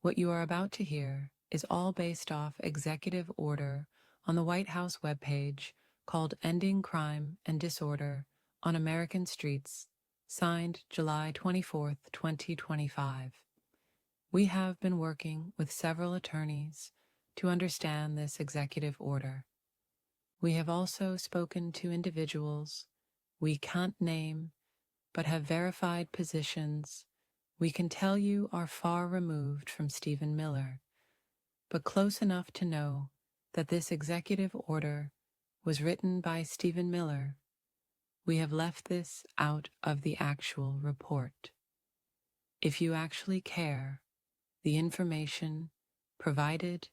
What you are about to hear is all based off executive order on the White House webpage called Ending Crime and Disorder on American Streets, signed July 24th, 2025. We have been working with several attorneys to understand this executive order. We have also spoken to individuals we can't name but have verified positions we can tell you are far removed from Stephen Miller, but close enough to know that this executive order was written by Stephen Miller. We have left this out of the actual report. If you actually care, the information provided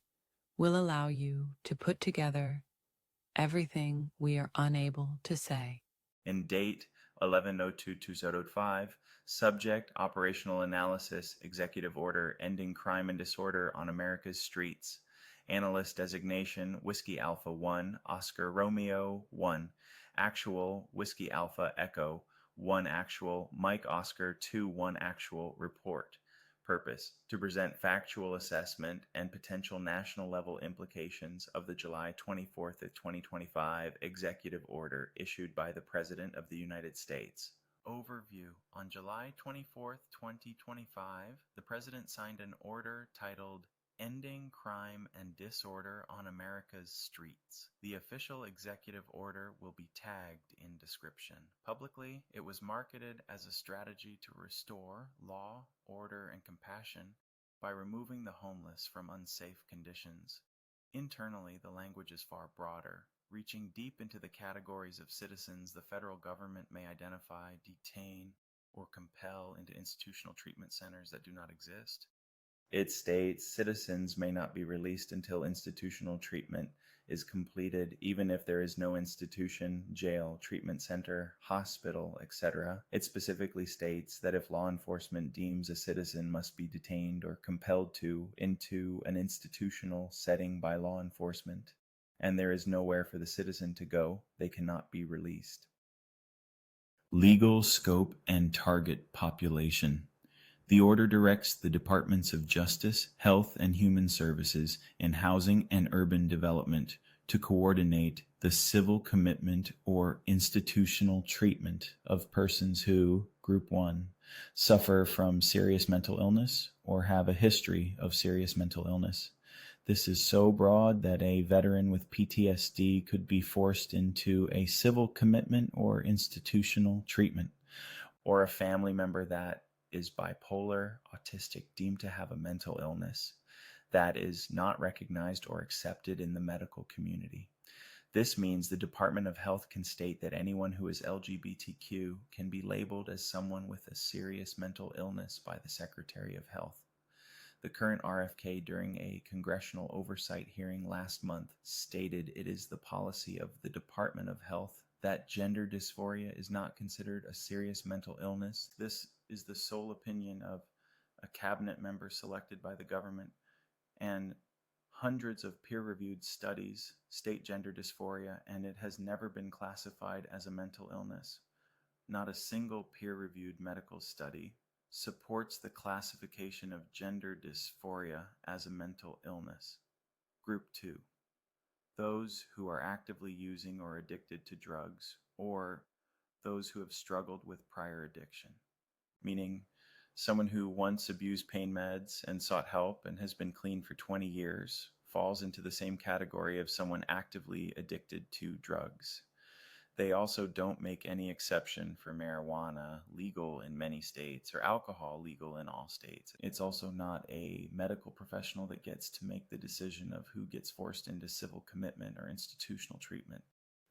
will allow you to put together everything we are unable to say. In date 11/02/2025, subject operational analysis executive order ending crime and disorder on America's streets. Analyst designation Whiskey Alpha 1 Oscar Romeo 1 actual Whiskey Alpha Echo 1 actual Mike Oscar 2 1 actual report. Purpose: to present factual assessment and potential national level implications of the July 24th, 2025 executive order issued by the President of the United States. Overview. On July 24th, 2025, the President signed an order titled Ending Crime and Disorder on America's Streets. The official executive order will be tagged in description. Publicly, it was marketed as a strategy to restore law, order, and compassion by removing the homeless from unsafe conditions. Internally, the language is far broader, reaching deep into the categories of citizens the federal government may identify, detain, or compel into institutional treatment centers that do not exist. It states citizens may not be released until institutional treatment is completed, even if there is no institution, jail, treatment center, hospital, etc. It specifically states that if law enforcement deems a citizen must be detained or compelled into an institutional setting by law enforcement, and there is nowhere for the citizen to go, they cannot be released. Legal scope and target population. The order directs the Departments of Justice, Health and Human Services, and Housing and Urban Development to coordinate the civil commitment or institutional treatment of persons who, Group 1, suffer from serious mental illness or have a history of serious mental illness. This is so broad that a veteran with PTSD could be forced into a civil commitment or institutional treatment, or a family member that is bipolar, autistic, deemed to have a mental illness that is not recognized or accepted in the medical community. This means the Department of Health can state that anyone who is LGBTQ can be labeled as someone with a serious mental illness by the Secretary of Health. The current RFK during a congressional oversight hearing last month stated it is the policy of the Department of Health that gender dysphoria is not considered a serious mental illness. This is the sole opinion of a cabinet member selected by the government, and hundreds of peer-reviewed studies state gender dysphoria, and it has never been classified as a mental illness. Not a single peer-reviewed medical study supports the classification of gender dysphoria as a mental illness. Group 2. Those who are actively using or addicted to drugs, or those who have struggled with prior addiction, meaning someone who once abused pain meds and sought help and has been clean for 20 years falls into the same category of someone actively addicted to drugs. They also don't make any exception for marijuana, legal in many states, or alcohol, legal in all states. It's also not a medical professional that gets to make the decision of who gets forced into civil commitment or institutional treatment.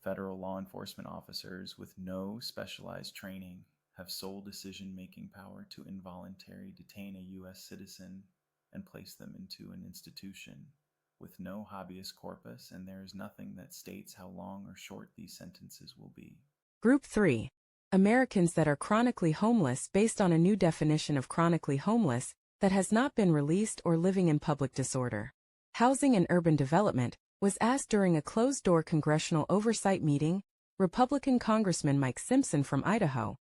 Federal law enforcement officers with no specialized training have sole decision-making power to involuntarily detain a U.S. citizen and place them into an institution with no habeas corpus, and there is nothing that states how long or short these sentences will be. Group 3. Americans that are chronically homeless based on a new definition of chronically homeless that has not been released or living in public disorder. Housing and Urban Development was asked during a closed-door congressional oversight meeting. Republican Congressman Mike Simpson from Idaho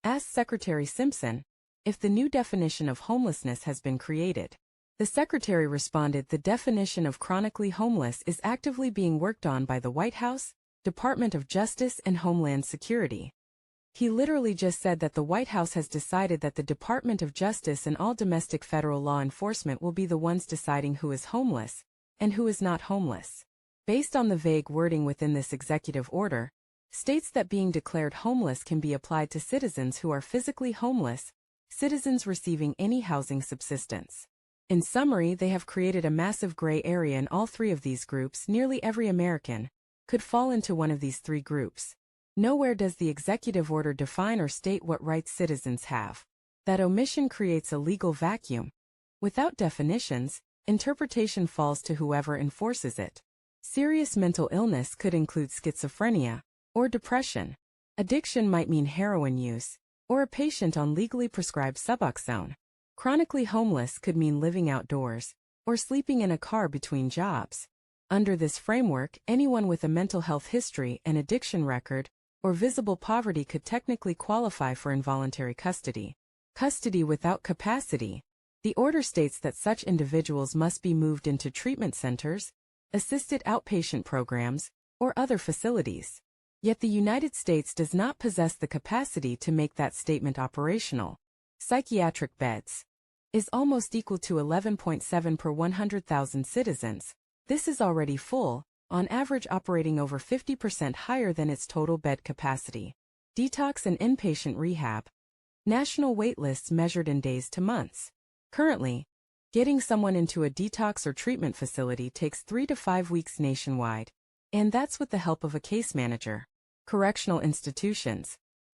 asked Secretary Simpson if the new definition of homelessness has been created. The secretary responded, "The definition of chronically homeless is actively being worked on by the White House, Department of Justice, and Homeland Security." He literally just said that the White House has decided that the Department of Justice and all domestic federal law enforcement will be the ones deciding who is homeless and who is not homeless. Based on the vague wording within this executive order, states that being declared homeless can be applied to citizens who are physically homeless, citizens receiving any housing subsistence. In summary, they have created a massive gray area in all three of these groups. Nearly every American could fall into one of these three groups. Nowhere does the executive order define or state what rights citizens have. That omission creates a legal vacuum. Without definitions, interpretation falls to whoever enforces it. Serious mental illness could include schizophrenia or depression. Addiction might mean heroin use or a patient on legally prescribed Suboxone. Chronically homeless could mean living outdoors or sleeping in a car between jobs. Under this framework, anyone with a mental health history, an addiction record, or visible poverty could technically qualify for involuntary custody. Custody without capacity. The order states that such individuals must be moved into treatment centers, assisted outpatient programs, or other facilities. Yet the United States does not possess the capacity to make that statement operational. Psychiatric beds is almost equal to 11.7 per 100,000 citizens. This is already full, on average operating over 50% higher than its total bed capacity. Detox and inpatient rehab. National wait lists measured in days to months. Currently, getting someone into a detox or treatment facility takes 3 to 5 weeks nationwide, and that's with the help of a case manager. Correctional institutions.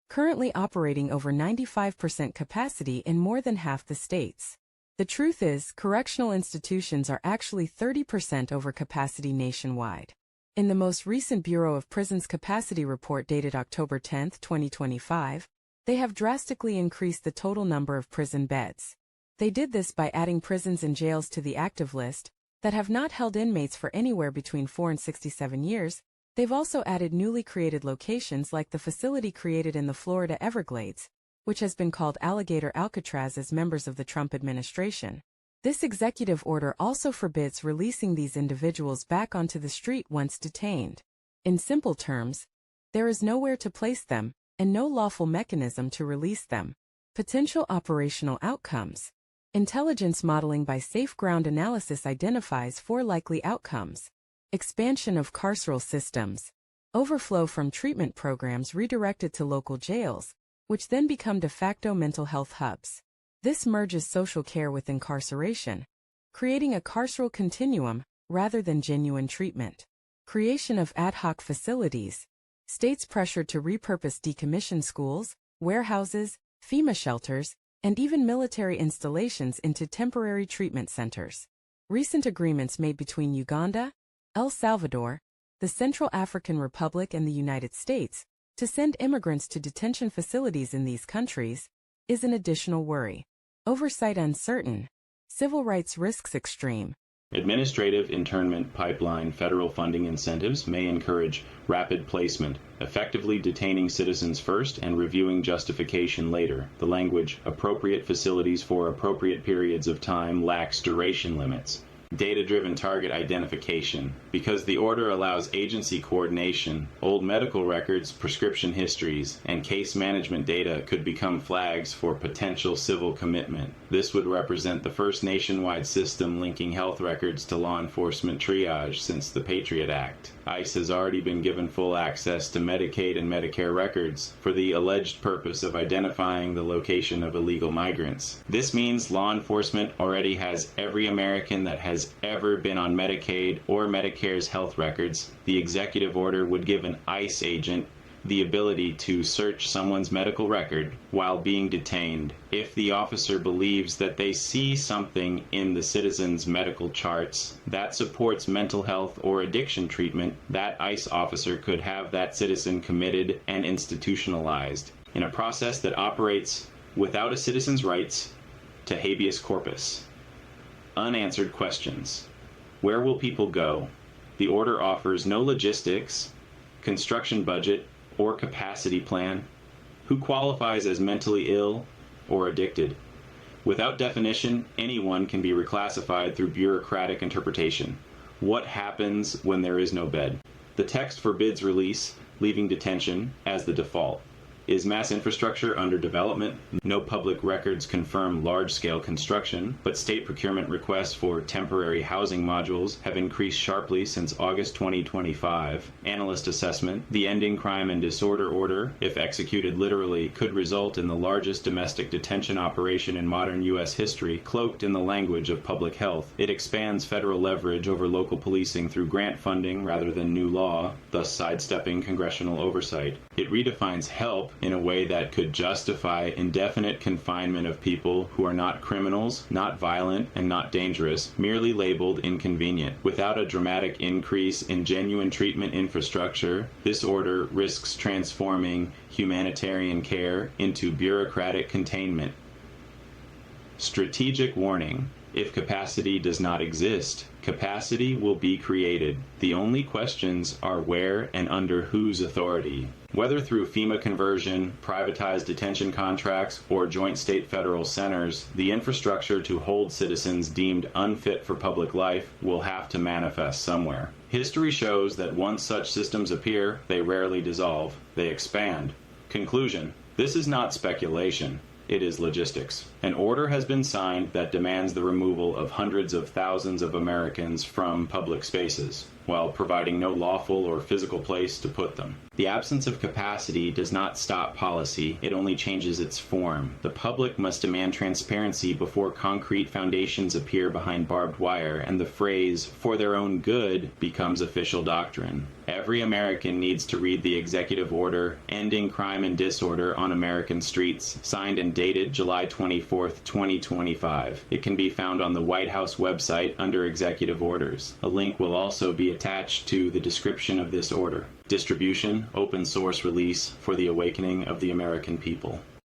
Currently operating over 95% capacity in more than half the states. The truth is, correctional institutions are actually 30% over capacity nationwide. In the most recent Bureau of Prisons Capacity Report dated October 10, 2025, they have drastically increased the total number of prison beds. They did this by adding prisons and jails to the active list that have not held inmates for anywhere between 4 and 67 years. They've also added newly created locations like the facility created in the Florida Everglades, which has been called Alligator Alcatraz as members of the Trump administration. This executive order also forbids releasing these individuals back onto the street once detained. In simple terms, there is nowhere to place them, and no lawful mechanism to release them. Potential operational outcomes. Intelligence modeling by safe ground analysis identifies 4 likely outcomes. Expansion of carceral systems. Overflow from treatment programs redirected to local jails, which then become de facto mental health hubs. This merges social care with incarceration, creating a carceral continuum rather than genuine treatment. Creation of ad hoc facilities. States pressured to repurpose decommissioned schools, warehouses, FEMA shelters, and even military installations into temporary treatment centers. Recent agreements made between Uganda, El Salvador, the Central African Republic, and the United States to send immigrants to detention facilities in these countries is an additional worry. Oversight uncertain. Civil rights risks extreme. Administrative internment pipeline federal funding incentives may encourage rapid placement, effectively detaining citizens first and reviewing justification later. The language, appropriate facilities for appropriate periods of time, lacks duration limits. Data-driven target identification. Because the order allows agency coordination, old medical records, prescription histories, and case management data could become flags for potential civil commitment. This would represent the first nationwide system linking health records to law enforcement triage since the Patriot Act. ICE has already been given full access to Medicaid and Medicare records for the alleged purpose of identifying the location of illegal migrants. This means law enforcement already has every American that has ever been on Medicaid or Medicare's health records. The executive order would give an ICE agent the ability to search someone's medical record while being detained. If the officer believes that they see something in the citizen's medical charts that supports mental health or addiction treatment, that ICE officer could have that citizen committed and institutionalized in a process that operates without a citizen's rights to habeas corpus. Unanswered questions. Where will people go? The order offers no logistics, construction budget, or capacity plan. Who qualifies as mentally ill or addicted? Without definition, anyone can be reclassified through bureaucratic interpretation. What happens when there is no bed? The text forbids release, leaving detention as the default. Is mass infrastructure under development? No public records confirm large-scale construction, but state procurement requests for temporary housing modules have increased sharply since August 2025. Analyst assessment: the Ending Crime and Disorder Order, if executed literally, could result in the largest domestic detention operation in modern U.S. history, cloaked in the language of public health. It expands federal leverage over local policing through grant funding rather than new law, thus sidestepping congressional oversight. It redefines help in a way that could justify indefinite confinement of people who are not criminals, not violent, and not dangerous, merely labeled inconvenient. Without a dramatic increase in genuine treatment infrastructure, this order risks transforming humanitarian care into bureaucratic containment. Strategic warning: if capacity does not exist, capacity will be created. The only questions are where and under whose authority. Whether through FEMA conversion, privatized detention contracts, or joint state-federal centers, the infrastructure to hold citizens deemed unfit for public life will have to manifest somewhere. History shows that once such systems appear, they rarely dissolve. They expand. Conclusion: this is not speculation. It is logistics. An order has been signed that demands the removal of hundreds of thousands of Americans from public spaces, while providing no lawful or physical place to put them. The absence of capacity does not stop policy, it only changes its form. The public must demand transparency before concrete foundations appear behind barbed wire, and the phrase, "for their own good," becomes official doctrine. Every American needs to read the executive order Ending Crime and Disorder on American Streets, signed and dated July 24th, 2025. It can be found on the White House website under Executive Orders. A link will also be attached to the description of this order. Distribution: open source release for the awakening of the American people.